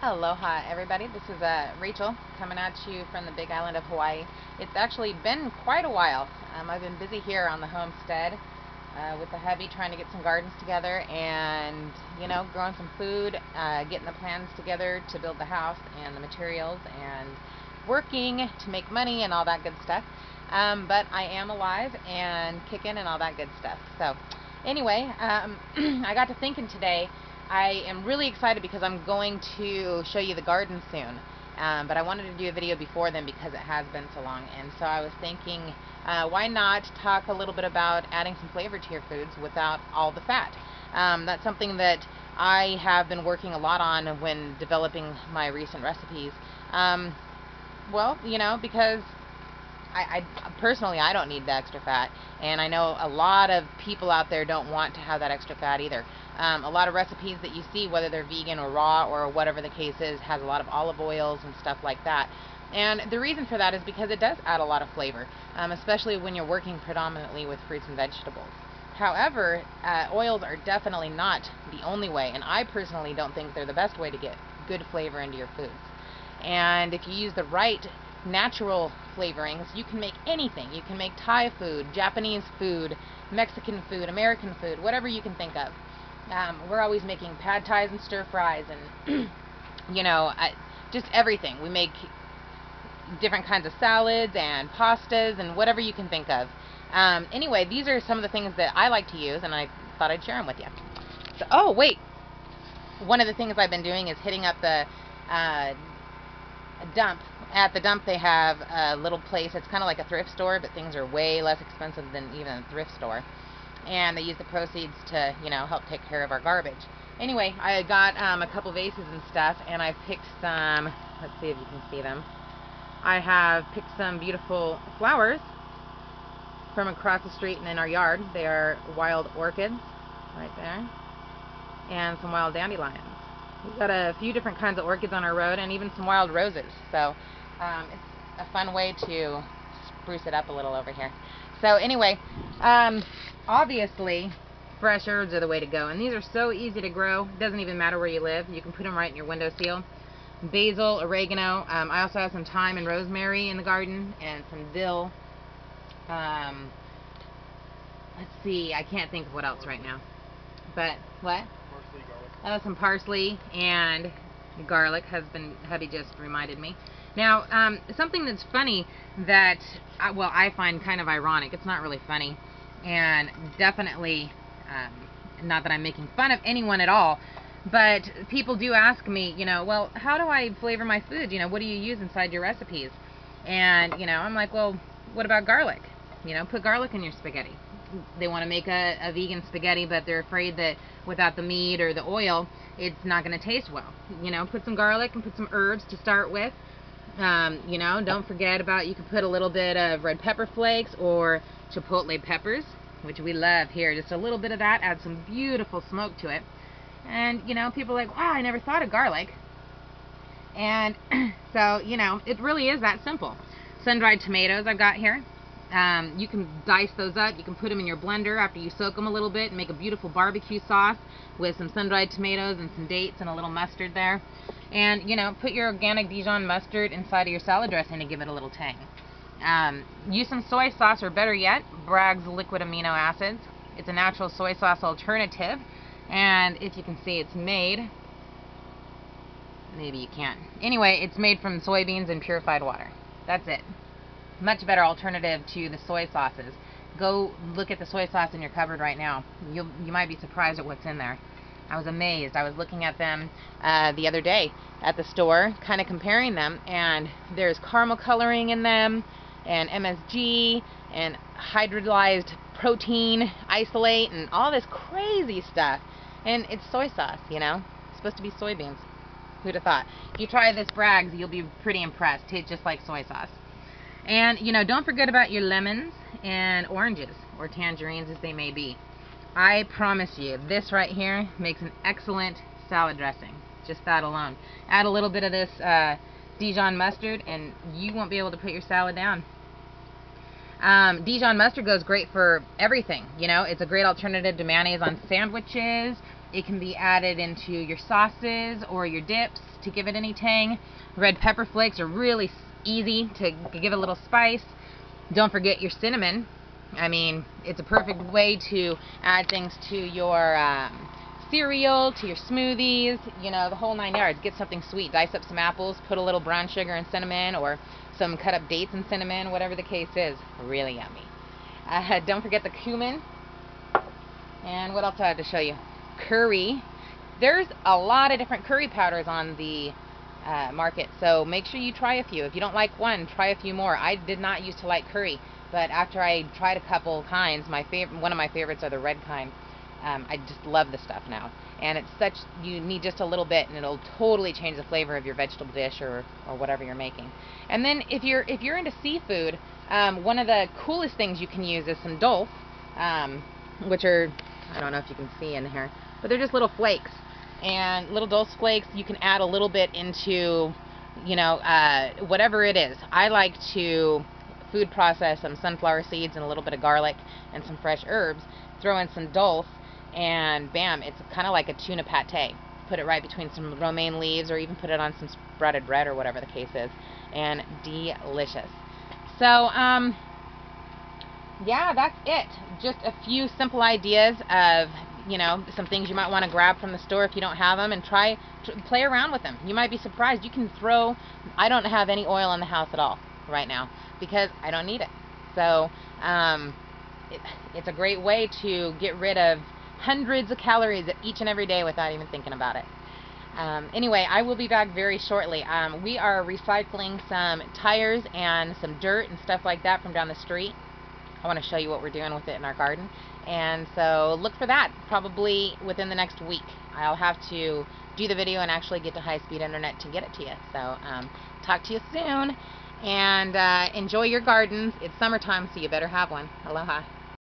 Aloha everybody, this is Rachel coming at you from the big island of Hawaii. It's actually been quite a while. I've been busy here on the homestead with the hubby trying to get some gardens together and, you know, growing some food, getting the plans together to build the house and the materials and working to make money and all that good stuff. But I am alive and kicking and all that good stuff. So anyway, I got to thinking today. I am really excited because I'm going to show you the garden soon, but I wanted to do a video before then because it has been so long, and so I was thinking why not talk a little bit about adding some flavor to your foods without all the fat. That's something that I have been working a lot on when developing my recent recipes. Well, you know, because I personally, I don't need the extra fat, and I know a lot of people out there don't want to have that extra fat either. A lot of recipes that you see, whether they're vegan or raw or whatever the case is, has a lot of olive oils and stuff like that. And the reason for that is because it does add a lot of flavor, especially when you're working predominantly with fruits and vegetables. However, oils are definitely not the only way, and I personally don't think they're the best way to get good flavor into your foods. And if you use the right natural flavorings, you can make anything. You can make Thai food, Japanese food, Mexican food, American food, whatever you can think of. We're always making pad thais and stir fries and you know, just everything. We make different kinds of salads and pastas and whatever you can think of. Anyway, these are some of the things that I like to use, and I thought I'd share them with you. So, oh wait, one of the things I've been doing is hitting up the dump. At the dump they have a little place. It's kind of like a thrift store, but things are way less expensive than even a thrift store, and they use the proceeds to, you know, help take care of our garbage. Anyway, I got a couple vases and stuff, and I've picked some, let's see if you can see them. I have picked some beautiful flowers from across the street and in our yard. They are wild orchids right there, and some wild dandelions. We've got a few different kinds of orchids on our road, and even some wild roses. So it's a fun way to spruce it up a little over here. So anyway, obviously fresh herbs are the way to go, and these are so easy to grow. It doesn't even matter where you live. You can put them right in your windowsill. Basil, oregano. I also have some thyme and rosemary in the garden, and some dill. Let's see, I can't think of what else right now. But what? Parsley, garlic. Some parsley and garlic. Hubby just reminded me. Now, something that's funny that, well, I find kind of ironic. It's not really funny, and definitely not that I'm making fun of anyone at all, but people do ask me, you know, well, how do I flavor my food? You know, what do you use inside your recipes? And, you know, I'm like, well, what about garlic? You know, put garlic in your spaghetti. They want to make a vegan spaghetti, but they're afraid that without the meat or the oil, it's not going to taste well. You know, put some garlic and put some herbs to start with. You know, don't forget about, you can put a little bit of red pepper flakes or chipotle peppers, which we love here. Just a little bit of that, add some beautiful smoke to it. And, you know, people are like, wow, I never thought of garlic. And so, you know, it really is that simple. Sun-dried tomatoes I've got here. You can dice those up. You can put them in your blender after you soak them a little bit and make a beautiful barbecue sauce with some sun-dried tomatoes and some dates and a little mustard there. And, you know, put your organic Dijon mustard inside of your salad dressing to give it a little tang. Use some soy sauce, or better yet, Bragg's liquid amino acids. It's a natural soy sauce alternative, and if you can see, it's made, maybe you can't. Anyway, it's made from soybeans and purified water. That's it. Much better alternative to the soy sauces. Go look at the soy sauce in your cupboard right now. You might be surprised at what's in there. I was amazed. I was looking at them the other day at the store, kind of comparing them, and there's caramel coloring in them, and MSG, and hydrolyzed protein isolate, and all this crazy stuff. And it's soy sauce, you know? It's supposed to be soybeans. Who'd have thought? If you try this Bragg's, you'll be pretty impressed. Tastes just like soy sauce. And, you know, don't forget about your lemons and oranges, or tangerines as they may be. I promise you, this right here makes an excellent salad dressing. Just that alone. Add a little bit of this Dijon mustard, and you won't be able to put your salad down. Dijon mustard goes great for everything. You know, it's a great alternative to mayonnaise on sandwiches, It can be added into your sauces or your dips to give it any tang. Red pepper flakes are really easy to give a little spice. Don't forget your cinnamon. I mean, it's a perfect way to add things to your cereal, to your smoothies, you know, the whole 9 yards. Get something sweet. Dice up some apples, put a little brown sugar and cinnamon, or some cut up dates and cinnamon, whatever the case is. Really yummy. Don't forget the cumin. And what else do I have to show you? Curry. There's a lot of different curry powders on the market, so make sure you try a few. If you don't like one, try a few more. I did not used to like curry, but after I tried a couple kinds, one of my favorites are the red kind. I just love the stuff now, and you need just a little bit, and it'll totally change the flavor of your vegetable dish or whatever you're making. And then if you're into seafood, one of the coolest things you can use is some dulse, which are, I don't know if you can see in here, but they're just little flakes. And little dulse flakes, you can add a little bit into, you know, whatever it is. I like to food process some sunflower seeds and a little bit of garlic and some fresh herbs, throw in some dulse, and bam, it's kind of like a tuna pate. Put it right between some romaine leaves, or even put it on some sprouted bread or whatever the case is, and delicious. So yeah, that's it. Just a few simple ideas of, you know, some things you might want to grab from the store if you don't have them, and play around with them. You might be surprised. You can I don't have any oil in the house at all right now because I don't need it. So it's a great way to get rid of hundreds of calories each and every day without even thinking about it. Anyway, I will be back very shortly. We are recycling some tires and some dirt and stuff like that from down the street. I want to show you what we're doing with it in our garden, and so look for that probably within the next week. I'll have to do the video and actually get to high-speed internet to get it to you. So talk to you soon, and enjoy your gardens. It's summertime, so you better have one. Aloha.